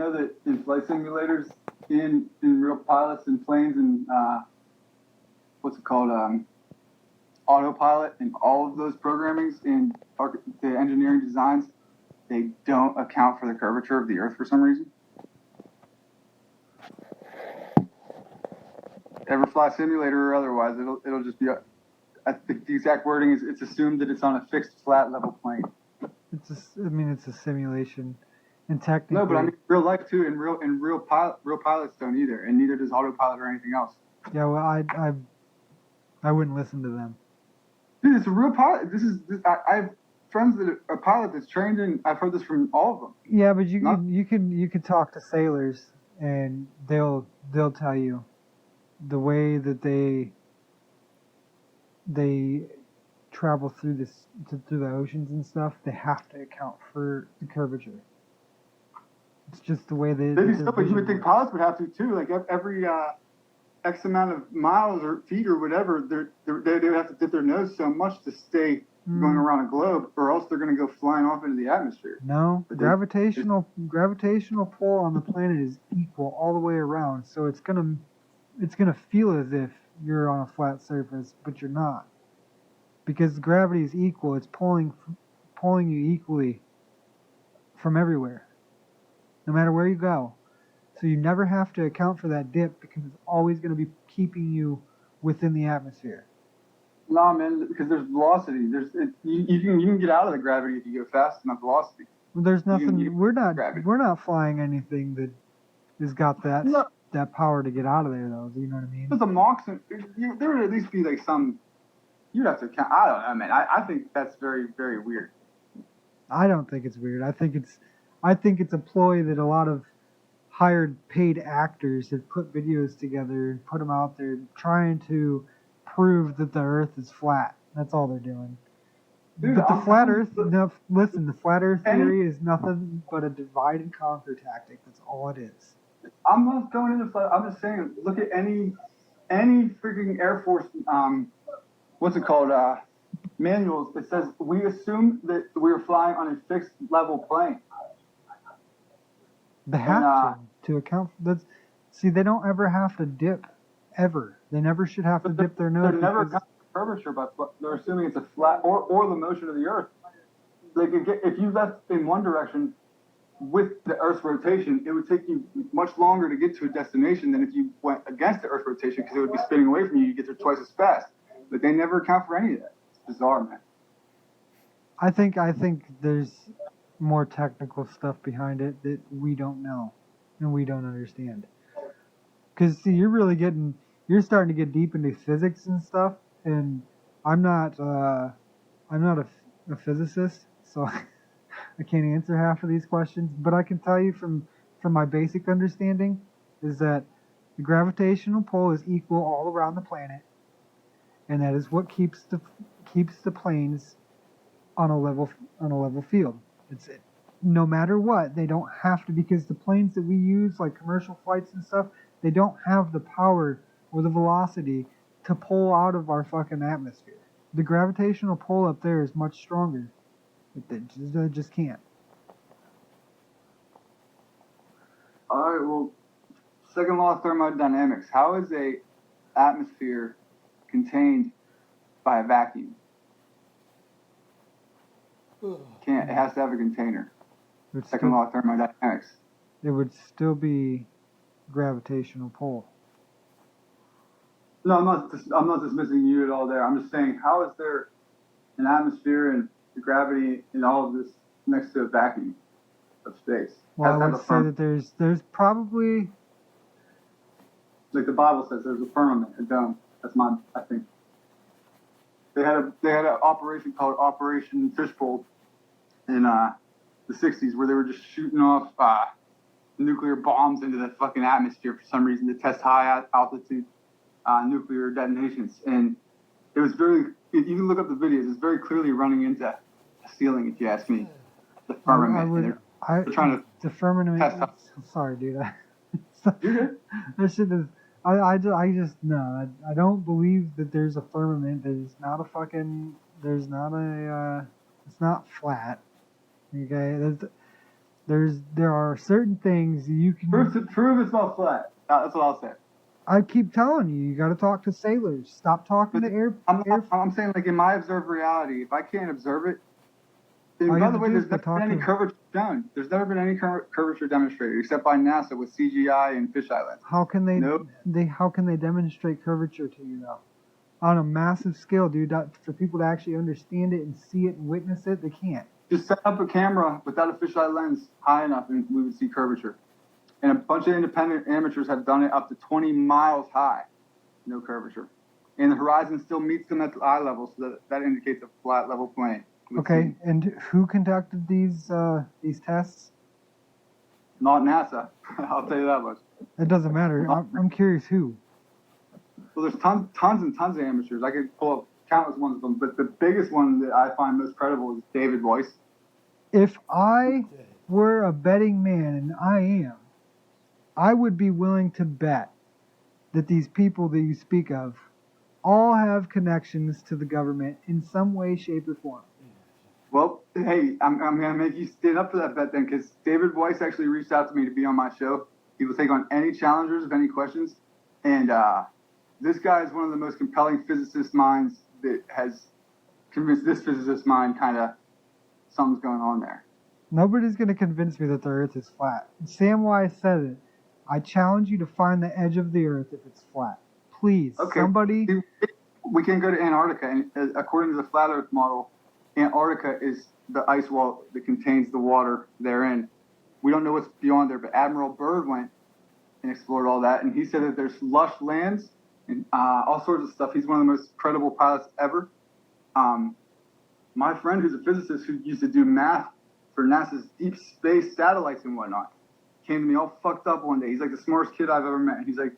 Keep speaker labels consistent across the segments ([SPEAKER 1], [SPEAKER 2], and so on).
[SPEAKER 1] know that in flight simulators, in real pilots and planes and what's it called, autopilot, and all of those programmings in the engineering designs, they don't account for the curvature of the Earth for some reason? Ever fly simulator or otherwise, it'll just be. I think the exact wording is it's assumed that it's on a fixed flat level plane.
[SPEAKER 2] It's a simulation, and technically.
[SPEAKER 1] No, but I mean real life too, and real pilots don't either, and neither does autopilot or anything else.
[SPEAKER 2] Yeah, well, I wouldn't listen to them.
[SPEAKER 1] Dude, it's a real pilot. I have friends that are a pilot that's trained in. I've heard this from all of them.
[SPEAKER 2] Yeah, but you could talk to sailors, and they'll tell you the way that they travel through the oceans and stuff. They have to account for the curvature. It's just the way they.
[SPEAKER 1] Maybe so, but you would think pilots would have to too. Like every X amount of miles or feet or whatever, they would have to dip their nose so much to stay going around a globe, or else they're going to go flying off into the atmosphere.
[SPEAKER 2] No, gravitational pull on the planet is equal all the way around, so it's gonna feel as if you're on a flat surface, but you're not, because gravity is equal. It's pulling you equally from everywhere, no matter where you go. So you never have to account for that dip, because it's always going to be keeping you within the atmosphere.
[SPEAKER 1] Nah, man, because there's velocity. You can get out of the gravity if you go fast enough velocity.
[SPEAKER 2] Well, there's nothing. We're not flying anything that has got that power to get out of there, though. Do you know what I mean?
[SPEAKER 1] There's a Mach. There would at least be like some. You'd have to count. I don't know, man. I think that's very, very weird.
[SPEAKER 2] I don't think it's weird. I think it's a ploy that a lot of hired paid actors have put videos together and put them out there trying to prove that the Earth is flat. That's all they're doing. Dude, but the flat Earth theory is nothing but a divide and conquer tactic. That's all it is.
[SPEAKER 1] I'm not going into flat. I'm just saying, look at any freaking Air Force, what's it called, manuals. It says we assume that we are flying on a fixed level plane.
[SPEAKER 2] They have to account for that. See, they don't ever have to dip, ever. They never should have to dip their nose.
[SPEAKER 1] They're never accounting for curvature, but they're assuming it's a flat or the motion of the Earth. Like if you left in one direction with the Earth's rotation, it would take you much longer to get to a destination than if you went against the Earth's rotation, because it would be spinning away from you. You get there twice as fast. But they never account for any of that. It's bizarre, man.
[SPEAKER 2] I think there's more technical stuff behind it that we don't know and we don't understand. Because see, you're starting to get deep into physics and stuff, and I'm not a physicist, so I can't answer half of these questions. But I can tell you from my basic understanding is that the gravitational pull is equal all around the planet, and that is what keeps the planes on a level field. No matter what, they don't have to, because the planes that we use, like commercial flights and stuff, they don't have the power or the velocity to pull out of our fucking atmosphere. The gravitational pull up there is much stronger. They just can't.
[SPEAKER 1] All right, well, second law of thermodynamics. How is a atmosphere contained by a vacuum? Can't. It has to have a container. Second law of thermodynamics.
[SPEAKER 2] It would still be gravitational pull.
[SPEAKER 1] No, I'm not dismissing you at all there. I'm just saying, how is there an atmosphere and the gravity and all of this next to a vacuum of space?
[SPEAKER 2] Well, I would say that there's probably,
[SPEAKER 1] like the Bible says, there's a firmament, a dome. That's I think. They had an operation called Operation Fishbowl in the 60s, where they were just shooting off nuclear bombs into the fucking atmosphere for some reason to test high altitude nuclear detonations. And it was you can look up the videos, it's very clearly running into a ceiling, if you ask me. The firmament. They're trying to
[SPEAKER 2] the firmament.
[SPEAKER 1] test.
[SPEAKER 2] Sorry, dude.
[SPEAKER 1] You're good.
[SPEAKER 2] That shit is. I just no. I don't believe that there's a firmament. There's not a fucking. There's not a. It's not flat. Okay. There are certain things you can.
[SPEAKER 1] Prove it's not flat. That's what I'll say.
[SPEAKER 2] I keep telling you, you got to talk to sailors. Stop talking
[SPEAKER 1] But
[SPEAKER 2] to air.
[SPEAKER 1] I'm saying, like, in my observed reality, if I can't observe it, and
[SPEAKER 2] All you
[SPEAKER 1] by
[SPEAKER 2] have
[SPEAKER 1] the
[SPEAKER 2] to
[SPEAKER 1] way,
[SPEAKER 2] do is
[SPEAKER 1] there's never
[SPEAKER 2] talk
[SPEAKER 1] been any
[SPEAKER 2] to-
[SPEAKER 1] curvature shown. There's never been any curvature demonstrated except by NASA with CGI and fisheye lenses.
[SPEAKER 2] How can they?
[SPEAKER 1] Nope.
[SPEAKER 2] How can they demonstrate curvature to you though? On a massive scale, dude. For people to actually understand it and see it and witness it, they can't.
[SPEAKER 1] Just set up a camera without a fisheye lens high enough, and we would see curvature. And a bunch of independent amateurs have done it up to 20 miles high, no curvature. And the horizon still meets them at eye level, so that indicates a flat level plane.
[SPEAKER 2] Okay, and who conducted these tests?
[SPEAKER 1] Not NASA. I'll tell you that much.
[SPEAKER 2] It doesn't matter. I'm curious who.
[SPEAKER 1] Well, there's tons and tons of amateurs. I could pull up countless ones of them, but the biggest one that I find most credible is David Weiss.
[SPEAKER 2] If I were a betting man, and I am, I would be willing to bet that these people that you speak of all have connections to the government in some way, shape, or form.
[SPEAKER 1] Well, hey, I'm going to make you stand up for that bet then, because David Weiss actually reached out to me to be on my show. He will take on any challengers of any questions. And this guy is one of the most compelling physicist minds that has convinced this physicist mind kind of something's going on there.
[SPEAKER 2] Nobody's going to convince me that the Earth is flat. Sam Wise said it. I challenge you to find the edge of the Earth if it's flat. Please,
[SPEAKER 1] okay.
[SPEAKER 2] Somebody.
[SPEAKER 1] We can go to Antarctica, and according to the Flat Earth model, Antarctica is the ice wall that contains the water therein. We don't know what's beyond there, but Admiral Byrd went and explored all that, and he said that there's lush lands and all sorts of stuff. He's one of the most credible pilots ever. My friend, who's a physicist who used to do math for NASA's deep space satellites and whatnot, came to me all fucked up one day. He's like the smartest kid I've ever met. And he's like,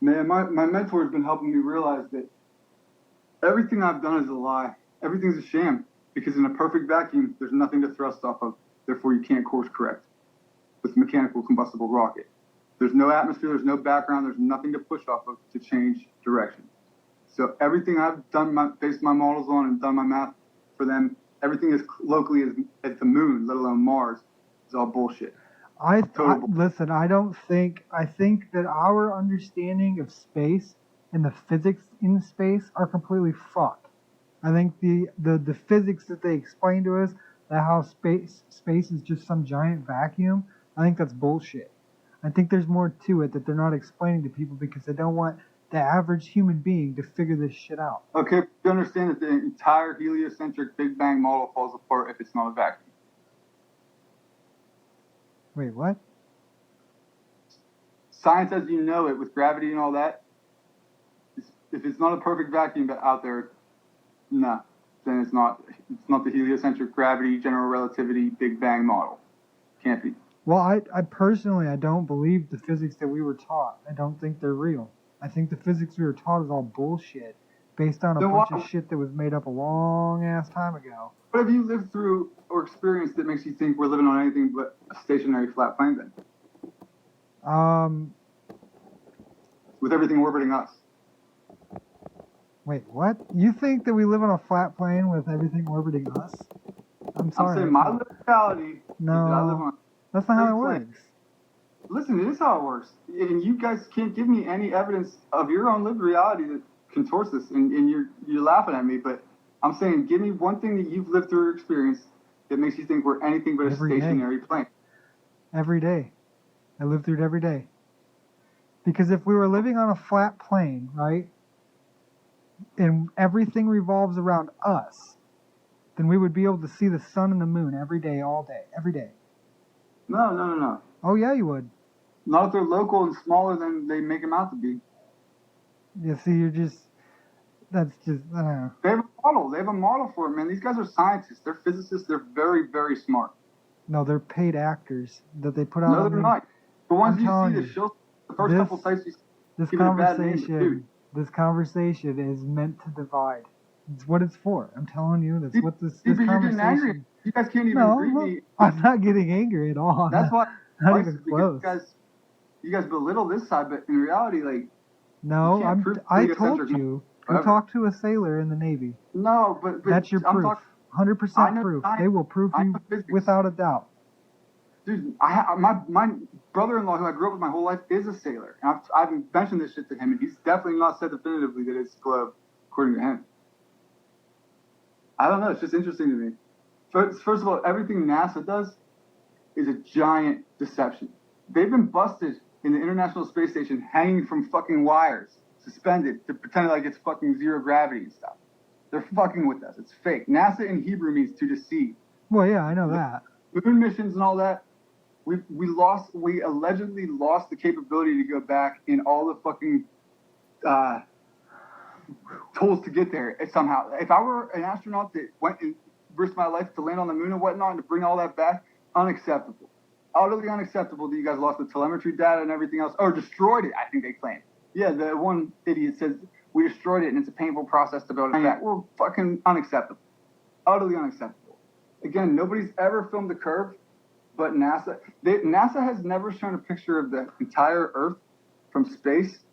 [SPEAKER 1] man, my mentor has been helping me realize that everything I've done is a lie. Everything's a sham. Because in a perfect vacuum, there's nothing to thrust off of. Therefore, you can't course correct with a mechanical combustible rocket. There's no atmosphere, there's no background, there's nothing to push off of to change direction. So everything I've done, based my models on and done my math for them, everything as locally as the moon, let alone Mars, is all bullshit.
[SPEAKER 2] Listen, I think that our understanding of space and the physics in space are completely fucked. I think the physics that they explain to us, that how space is just some giant vacuum, I think that's bullshit. I think there's more to it that they're not explaining to people because they don't want the average human being to figure this shit out.
[SPEAKER 1] Okay, you understand that the entire heliocentric Big Bang model falls apart if it's not a vacuum.
[SPEAKER 2] Wait, what?
[SPEAKER 1] Science as you know it, with gravity and all that, if it's not a perfect vacuum out there, no, then it's not the heliocentric gravity, general relativity, Big Bang model. Can't be.
[SPEAKER 2] Well, I personally, I don't believe the physics that we were taught. I don't think they're real. I think the physics we were taught is all bullshit based on a bunch of shit that was made up a long ass time ago.
[SPEAKER 1] What have you lived through or experienced that makes you think we're living on anything but a stationary flat plane then? With everything orbiting us.
[SPEAKER 2] Wait, what? You think that we live on a flat plane with everything orbiting us? I'm sorry.
[SPEAKER 1] I'm saying my reality
[SPEAKER 2] no,
[SPEAKER 1] is that I live on
[SPEAKER 2] that's not how it works.
[SPEAKER 1] Listen, it is how it works. And you guys can't give me any evidence of your own lived reality that contorts this. And you're laughing at me, but I'm saying give me one thing that you've lived through or experienced that makes you think we're anything but a stationary plane.
[SPEAKER 2] Every day. I live through it every day. Because if we were living on a flat plane, right, and everything revolves around us, then we would be able to see the sun and the moon every day, all day, every day.
[SPEAKER 1] No.
[SPEAKER 2] Oh, yeah, you would.
[SPEAKER 1] Not if they're local and smaller than they make them out to be.
[SPEAKER 2] Yeah, see, that's just, I don't know.
[SPEAKER 1] They have a model for it, man. These guys are scientists. They're physicists. They're very, very smart.
[SPEAKER 2] No, they're paid actors that they put out.
[SPEAKER 1] No, they're not. The ones you see, the first couple sites you see,
[SPEAKER 2] this conversation is meant to divide. It's what it's for. I'm telling you, that's what this conversation.
[SPEAKER 1] Angry. You guys can't even agree me.
[SPEAKER 2] I'm not getting angry at all.
[SPEAKER 1] That's why.
[SPEAKER 2] Not even close.
[SPEAKER 1] You guys belittle this side, but in reality, like.
[SPEAKER 2] No, I told you. Go talk to a sailor in the Navy.
[SPEAKER 1] No, but
[SPEAKER 2] that's your proof. 100% proof. They will prove you without a doubt.
[SPEAKER 1] Dude, my brother-in-law, who I grew up with my whole life, is a sailor. And I've mentioned this shit to him, and he's definitely not said definitively that it's a globe, according to him. I don't know. It's just interesting to me. First of all, everything NASA does is a giant deception. They've been busted in the International Space Station hanging from fucking wires, suspended, to pretend like it's fucking zero gravity and stuff. They're fucking with us. It's fake. NASA in Hebrew means to deceive.
[SPEAKER 2] Well, yeah, I know that.
[SPEAKER 1] Moon missions and all that, we allegedly lost the capability to go back in all the fucking tools to get there somehow. If I were an astronaut that went and risked my life to land on the moon and whatnot and to bring all that back, unacceptable. Utterly unacceptable that you guys lost the telemetry data and everything else, or destroyed it, I think they claimed. Yeah, the one idiot says we destroyed it and it's a painful process to build it back. Well, fucking unacceptable. Utterly unacceptable. Again, nobody's ever filmed the curve but NASA. NASA has never shown a picture of the entire Earth from space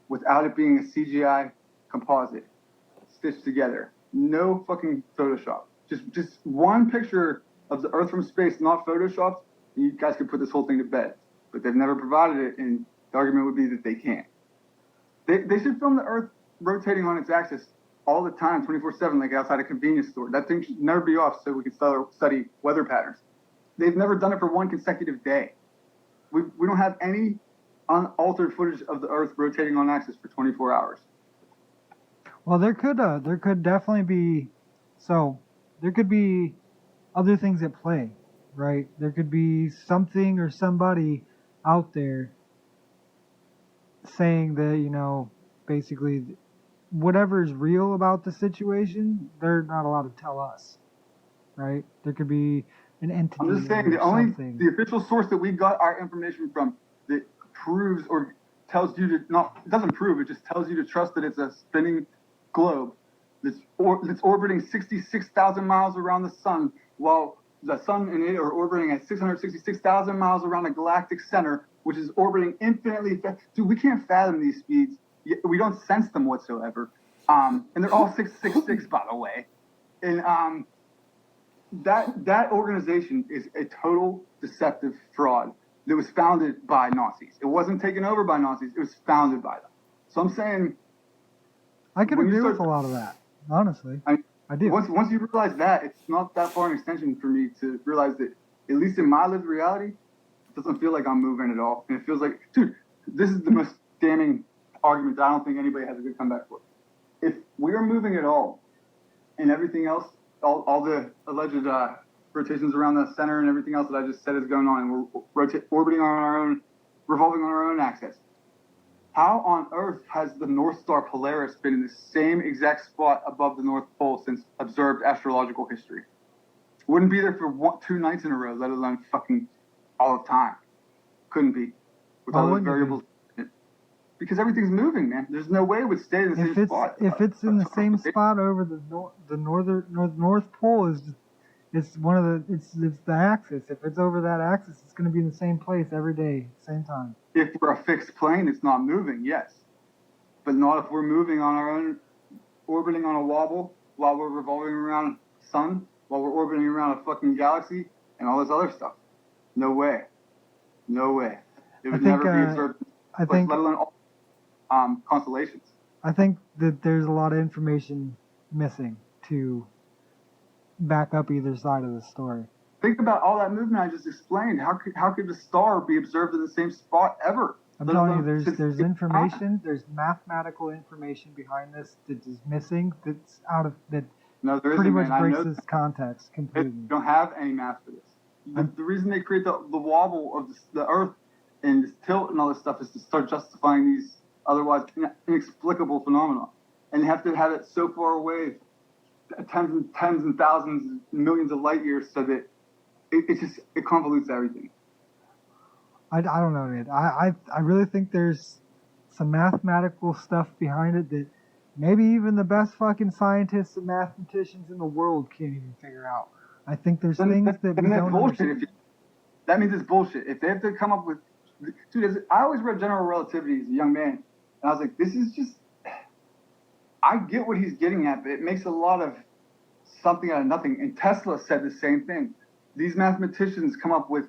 [SPEAKER 1] without it being a CGI composite stitched together. No fucking Photoshop. Just one picture of the Earth from space, not Photoshopped, and you guys could put this whole thing to bed. But they've never provided it, and the argument would be that they can't. They should film the Earth rotating on its axis all the time, 24/7, like outside a convenience store. That thing should never be off so we can study weather patterns. They've never done it for one consecutive day. We don't have any unaltered footage of the Earth rotating on axis for 24 hours.
[SPEAKER 2] Well, there could definitely be, there could be other things at play, right? There could be something or somebody out there saying that, basically whatever's real about the situation, they're not allowed to tell us, right? There could be an entity.
[SPEAKER 1] I'm just saying the official source that we got our information from that proves or tells you to it doesn't prove, it just tells you to trust that it's a spinning globe that's orbiting 66,000 miles around the sun, while the sun and it are orbiting at 666,000 miles around a galactic center, which is orbiting infinitely. Dude, we can't fathom these speeds. We don't sense them whatsoever. And they're all 666, by the way. And that organization is a total deceptive fraud that was founded by Nazis. It wasn't taken over by Nazis. It was founded by them. So I'm saying,
[SPEAKER 2] I can agree with a lot of that, honestly. I do.
[SPEAKER 1] Once you realize that, it's not that far an extension for me to realize that, at least in my lived reality, it doesn't feel like I'm moving at all. And it feels like, dude, this is the most damning argument that I don't think anybody has a good comeback for. If we are moving at all, and everything else, all the alleged rotations around the center and everything else that I just said is going on, and we're orbiting on our own, revolving on our own axis, how on earth has the North Star Polaris been in the same exact spot above the North Pole since observed astrological history? Wouldn't be there for 2 nights in a row, let alone fucking all the time. Couldn't be. With all those variables. Because everything's moving, man. There's no way it would stay in the same spot.
[SPEAKER 2] If it's in the same spot over the North Pole it's the axis. If it's over that axis, it's going to be in the same place every day, same time.
[SPEAKER 1] If we're a fixed plane, it's not moving, yes. But not if we're moving on our own, orbiting on a wobble while we're revolving around the sun, while we're orbiting around a fucking galaxy and all this other stuff. No way. No way. It would never be observed, let alone all constellations.
[SPEAKER 2] I think that there's a lot of information missing to back up either side of the story.
[SPEAKER 1] Think about all that movement I just explained. How could the star be observed in the same spot ever?
[SPEAKER 2] I'm telling you, there's information, there's mathematical information behind this that is missing.
[SPEAKER 1] No, there
[SPEAKER 2] pretty
[SPEAKER 1] isn't,
[SPEAKER 2] much breaks this context completely.
[SPEAKER 1] They don't have any math for this. The reason they create the wobble of the Earth and this tilt and all this stuff is to start justifying these otherwise inexplicable phenomena, and you have to have it so far away, tens and thousands, millions of light years, so that it convolutes everything.
[SPEAKER 2] I don't know, man. I really think there's some mathematical stuff behind it that maybe even the best fucking scientists and mathematicians in the world can't even figure out. I think there's things that we don't understand.
[SPEAKER 1] That means it's bullshit. If they have to come up with... Dude, I always read general relativity as a young man, and I was like, this is just... I get what he's getting at, but it makes a lot of something out of nothing. And Tesla said the same thing. These mathematicians come up with